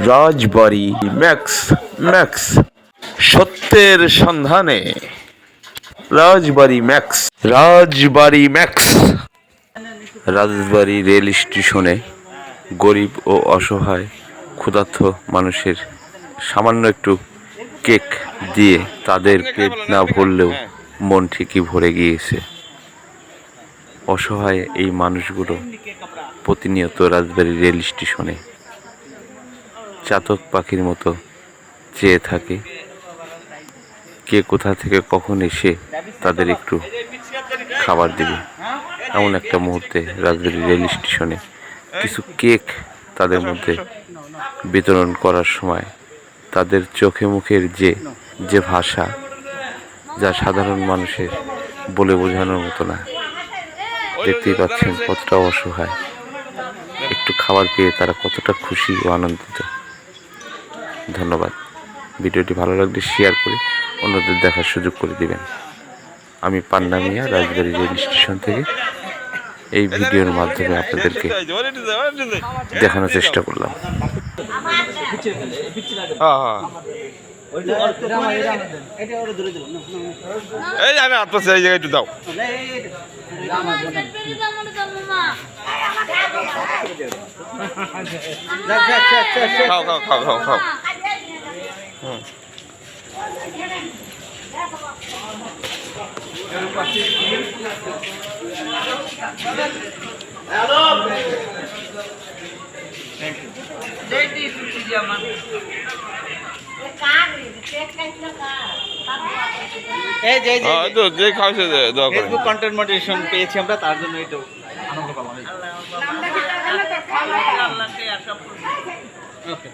রাজবাড়ী max max সত্যের সন্ধানে রাজবাড়ী max রাজবাড়ী max রাজবাড়ী rail স্টেশনে গরিব ও অসহায় ক্ষুধার্ত মানুষের সামান্য একটু কেক দিয়ে তাদের পেট না ভরলেও মন ঠিকই ভরে গিয়েছে। অসহায় এই মানুষগুলো প্রতিনিয়ত রাজবাড়ী রেল স্টেশনে চাতক পাখির মতো চেয়ে থাকে কে কোথা থেকে কখন এসে তাদের একটু খাবার দেবে। এমন একটা মুহূর্তে রাজবাড়ী রেল স্টেশনে কিছু কেক তাদের মধ্যে বিতরণ করার সময় তাদের চোখে মুখের যে ভাষা, যা সাধারণ মানুষের বলে বোঝানোর মতো না। দেখতেই পাচ্ছেন কতটা অসহায়, একটু খাবার পেয়ে তারা কতটা খুশি ও আনন্দিত। ধন্যবাদ। ভিডিওটি ভালো লাগলে শেয়ার করে অন্যদের দেখার সুযোগ করে দিবেন। আমি পান্না মিয়া রাজবাড়ী রেল স্টেশন থেকে এই ভিডিওর মাধ্যমে আপনাদেরকে দেখানোর চেষ্টা করলাম। একটু দাও। খাও খাও খাও খাও খাও। ফেসবুক কন্টেন্ট মনিটাইজেশন পেয়েছি আমরা, তার জন্য একটু আনন্দ পাবো। ওকে।